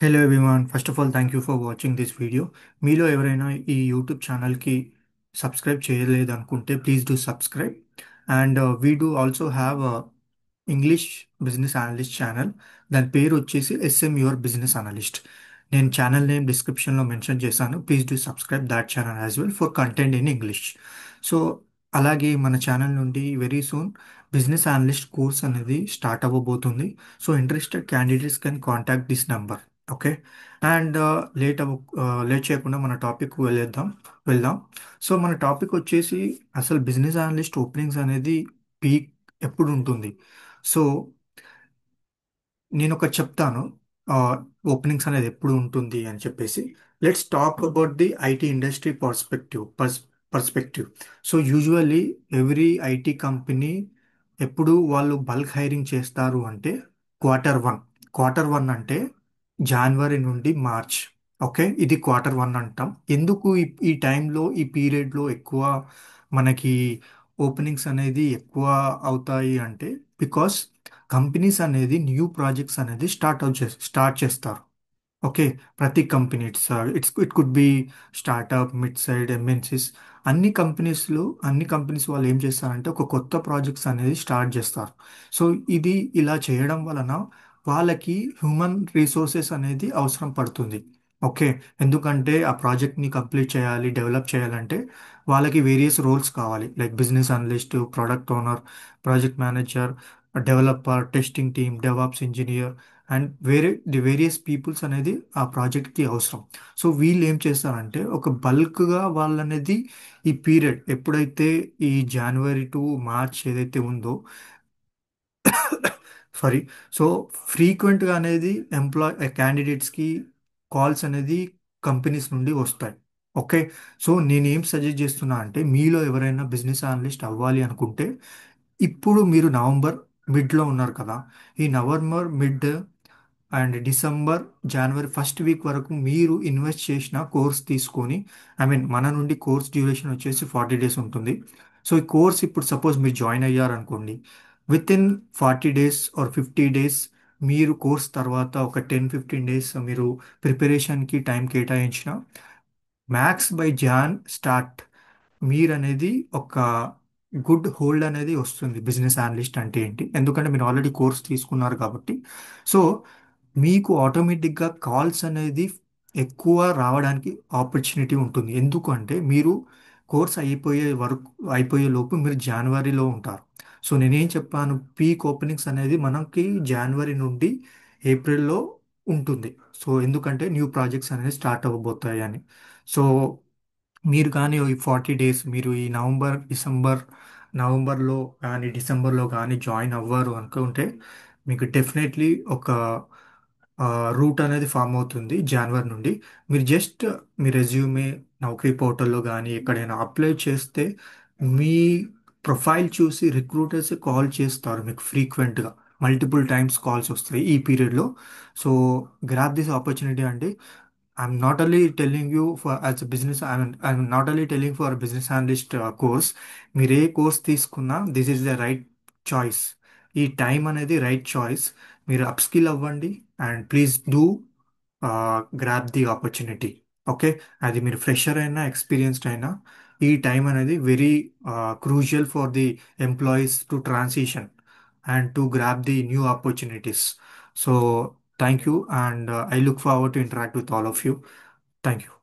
Hello everyone, first of all thank you for watching this video. మీలో ఎవరైనా ఈ YouTube ఛానల్కి సబ్స్క్రైబ్ చేయలేదు అనుకుంటే please do subscribe. And we do also have English business analyst channel. దాని పేరు వచ్చేసి ఎస్ఎం యువర్ బిజినెస్ అనలిస్ట్. నేను ఛానల్ నేమ్ డిస్క్రిప్షన్లో మెన్షన్ చేశాను. Please do subscribe that channel as well for content in English. So అలాగే మన channel నుండి very soon business analyst course అనేది స్టార్ట్ అవ్వబోతుంది. So interested candidates can contact this number. Okay. And late చేయకుండా మన topic వెళ్దాం. So మన topic వచ్చేసి అసలు బిజినెస్ అనలిస్ట్ ఓపెనింగ్స్ అనేది పీక్ ఎప్పుడు ఉంటుంది. సో నేను ఒక చెప్తాను ఓపెనింగ్స్ అనేది ఎప్పుడు ఉంటుంది అని చెప్పేసి. Let's talk about the IT industry perspective. So usually every IT company ఎప్పుడు వాళ్ళు బల్క్ హైరింగ్ చేస్తారు అంటే క్వార్టర్ 1. క్వార్టర్ 1 అంటే జనవరి నుండి మార్చ్. ఓకే, ఇది క్వార్టర్ 1 అంటాం. ఎందుకు ఈ టైంలో ఈ పీరియడ్లో ఎక్కువ మనకి ఓపెనింగ్స్ అనేది ఎక్కువ అవుతాయి అంటే బికాస్ కంపెనీస్ అనేది న్యూ ప్రాజెక్ట్స్ అనేది స్టార్ట్ చేస్తారు. ఓకే. ప్రతి company it could be startup, mid side, MNCs. అన్ని కంపెనీస్ వాళ్ళు ఏం చేస్తారంటే ఒక కొత్త ప్రాజెక్ట్స్ అనేది స్టార్ట్ చేస్తారు. సో ఇది ఇలా చేయడం వలన వాళ్ళకి హ్యూమన్ రీసోర్సెస్ అనేది అవసరం పడుతుంది. ఓకే. ఎందుకంటే ఆ ప్రాజెక్ట్ని కంప్లీట్ చేయాలి, డెవలప్ చేయాలంటే వాళ్ళకి వేరియస్ రోల్స్ కావాలి, like business analyst, product owner, project manager, developer, testing team, devops engineer and the various peoples అనేది ఆ ప్రాజెక్ట్కి అవసరం. సో వీళ్ళు ఏం చేస్తారంటే ఒక బల్క్గా వాళ్ళనేది ఈ పీరియడ్ ఎప్పుడైతే ఈ జనవరి టు మార్చ్ ఏదైతే ఉందో సారీ. సో ఫ్రీక్వెంట్గా అనేది క్యాండిడేట్స్కి కాల్స్ అనేది కంపెనీస్ నుండి వస్తాయి. ఓకే. సో నేనేం సజెస్ట్ చేస్తున్నా అంటే మీలో ఎవరైనా బిజినెస్ అనలిస్ట్ అవ్వాలి అనుకుంటే ఇప్పుడు మీరు నవంబర్ మిడ్లో ఉన్నారు కదా. ఈ November mid and December January first week వరకు మీరు ఇన్వెస్ట్ చేసిన కోర్స్ తీసుకొని, ఐ మీన్ మన నుండి కోర్స్ డ్యూరేషన్ వచ్చేసి 40 డేస్ ఉంటుంది. సో ఈ కోర్స్ ఇప్పుడు సపోజ్ మీరు జాయిన్ అయ్యారనుకోండి, within 40 days or 50 days మీరు కోర్స్ తర్వాత ఒక 10-15 డేస్ మీరు ప్రిపరేషన్కి టైం కేటాయించిన మ్యాథ్స్ బై జాన్ స్టార్ట్ మీరనేది ఒక గుడ్ హోల్డ్ అనేది వస్తుంది. బిజినెస్ అనలిస్ట్ అంటే ఏంటి, ఎందుకంటే మీరు ఆల్రెడీ కోర్స్ తీసుకున్నారు కాబట్టి. సో మీకు ఆటోమేటిక్గా కాల్స్ అనేది ఎక్కువ రావడానికి ఆపర్చునిటీ ఉంటుంది. ఎందుకంటే మీరు కోర్స్ అయిపోయే లోపు మీరు జనవరిలో ఉంటారు. సో నేనేం చెప్పాను, పీక్ ఓపెనింగ్స్ అనేది మనకి జనవరి నుండి ఏప్రిల్లో ఉంటుంది. సో ఎందుకంటే న్యూ ప్రాజెక్ట్స్ అనేది స్టార్ట్ అవ్వబోతాయి అని. సో మీరు కానీ ఈ 40 డేస్ మీరు ఈ నవంబర్లో కానీ డిసెంబర్లో కానీ జాయిన్ అవ్వరు అనుకుంటే మీకు డెఫినెట్లీ ఒక రూట్ అనేది ఫామ్ అవుతుంది జనవరి నుండి. మీరు జస్ట్ మీ రెజ్యూమే నౌకరీ పోర్టల్లో కానీ ఎక్కడైనా అప్లై చేస్తే మీ ప్రొఫైల్ చూసి రిక్రూటర్స్ కాల్ చేస్తారు మీకు ఫ్రీక్వెంట్గా. మల్టిపుల్ టైమ్స్ కాల్స్ వస్తాయి ఈ పీరియడ్లో. సో గ్రాప్ దిస్ ఆపర్చునిటీ అండి. I'm not only telling you for as a business, I'm not only telling for a business analyst course. మీరు ఏ కోర్స్ తీసుకున్నా this is the right choice. ఈ time అనేది right choice. మీరు upskill అవ్వండి and please do grab the opportunity. Okay. అది మీరు fresher అయినా experienced అయినా ఈ టైం అనేది very crucial for the employees to transition and to grab the new opportunities. So thank you, and I look forward to interact with all of you. Thank you.